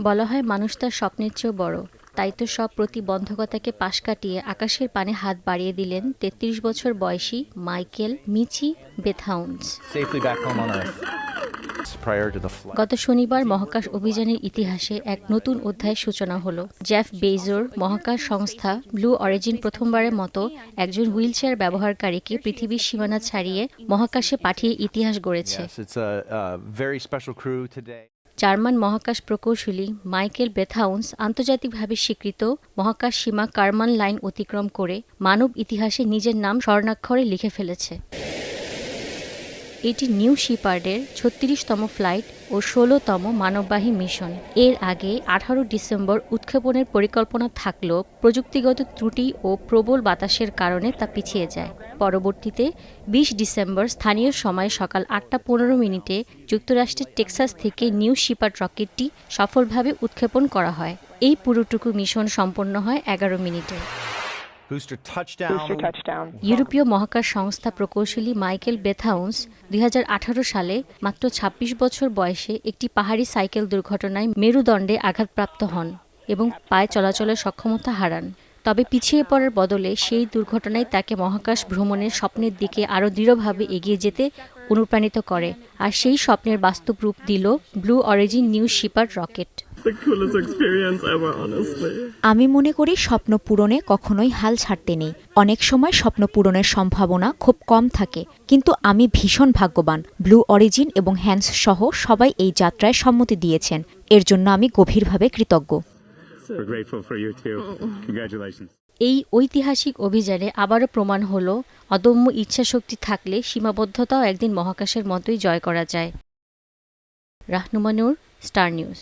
বলা হয় মানুষ তার স্বপ্নের চেয়েও বড়। তাই তো সব প্রতিবন্ধকতাকে পাশ কাটিয়ে আকাশের পানে হাত বাড়িয়ে দিলেন ৩৩ বছর বয়সী মাইকেল মিচি বেথাউন্স। গত শনিবার মহাকাশ অভিযানের ইতিহাসে এক নতুন অধ্যায়ের সূচনা হলো। জেফ বেজোর মহাকাশ সংস্থা ব্লু অরিজিন প্রথমবারের মতো একজন হুইলচেয়ার ব্যবহারকারীকে পৃথিবীর সীমানা ছাড়িয়ে মহাকাশে পাঠিয়ে ইতিহাস গড়েছে। জার্মান মহাকাশ প্রকৌশলী মাইকেল বেথাউন্স আন্তর্জাতিকভাবে স্বীকৃত মহাকাশ সীমা কারমান লাইন অতিক্রম করে মানব ইতিহাসে নিজের নাম স্বর্ণাক্ষরে লিখে ফেলেছে। এটি নিউ শিপার্ডের ৩৬তম ফ্লাইট ও ১৬তম মানববাহী মিশন। এর আগে ১৮ ডিসেম্বর উৎক্ষেপণের পরিকল্পনা থাকলেও প্রযুক্তিগত ত্রুটি ও প্রবল বাতাসের কারণে তা পিছিয়ে যায়। পরবর্তীতে ২০ ডিসেম্বর স্থানীয় সময় সকাল ৮টা ১৫ যুক্তরাষ্ট্রের টেক্সাস থেকে নিউ শিপার্ড রকেটটি সফলভাবে উৎক্ষেপণ করা হয়। এই পুরোটুকু মিশন সম্পন্ন হয় ১১ মিনিটে। ইউরোপীয় মহাকাশ সংস্থা প্রকৌশলী মাইকেল বেথাউন্স ২০১৮ সালে মাত্র ২৬ বছর বয়সে একটি পাহাড়ি সাইকেল দুর্ঘটনায় মেরুদণ্ডে আঘাতপ্রাপ্ত হন এবং পায়ে চলাচলের সক্ষমতা হারান। তবে পিছিয়ে পড়ার বদলে সেই দুর্ঘটনাই তাকে মহাকাশ ভ্রমণের স্বপ্নের দিকে আরও দৃঢ়ভাবে এগিয়ে যেতে অনুপ্রাণিত করে, আর সেই স্বপ্নের বাস্তব রূপ দিল ব্লু অরিজিন নিউ শিপার্ড রকেট। আমি মনে করি স্বপ্ন পূরণে কখনোই হাল ছাড়তে নেই। অনেক সময় স্বপ্ন পূরণের সম্ভাবনা খুব কম থাকে, কিন্তু আমি ভীষণ ভাগ্যবান। ব্লু অরিজিন এবং হ্যান্স সহ সবাই এই যাত্রায় সম্মতি দিয়েছেন। এর জন্য আমি গভীরভাবে কৃতজ্ঞ। এই ঐতিহাসিক অভিযানে আবারও প্রমাণ হলো অদম্য ইচ্ছাশক্তি থাকলে সীমাবদ্ধতাও একদিন মহাকাশের মতোই জয় করা যায়। রাহনুমা নূর, স্টার নিউজ।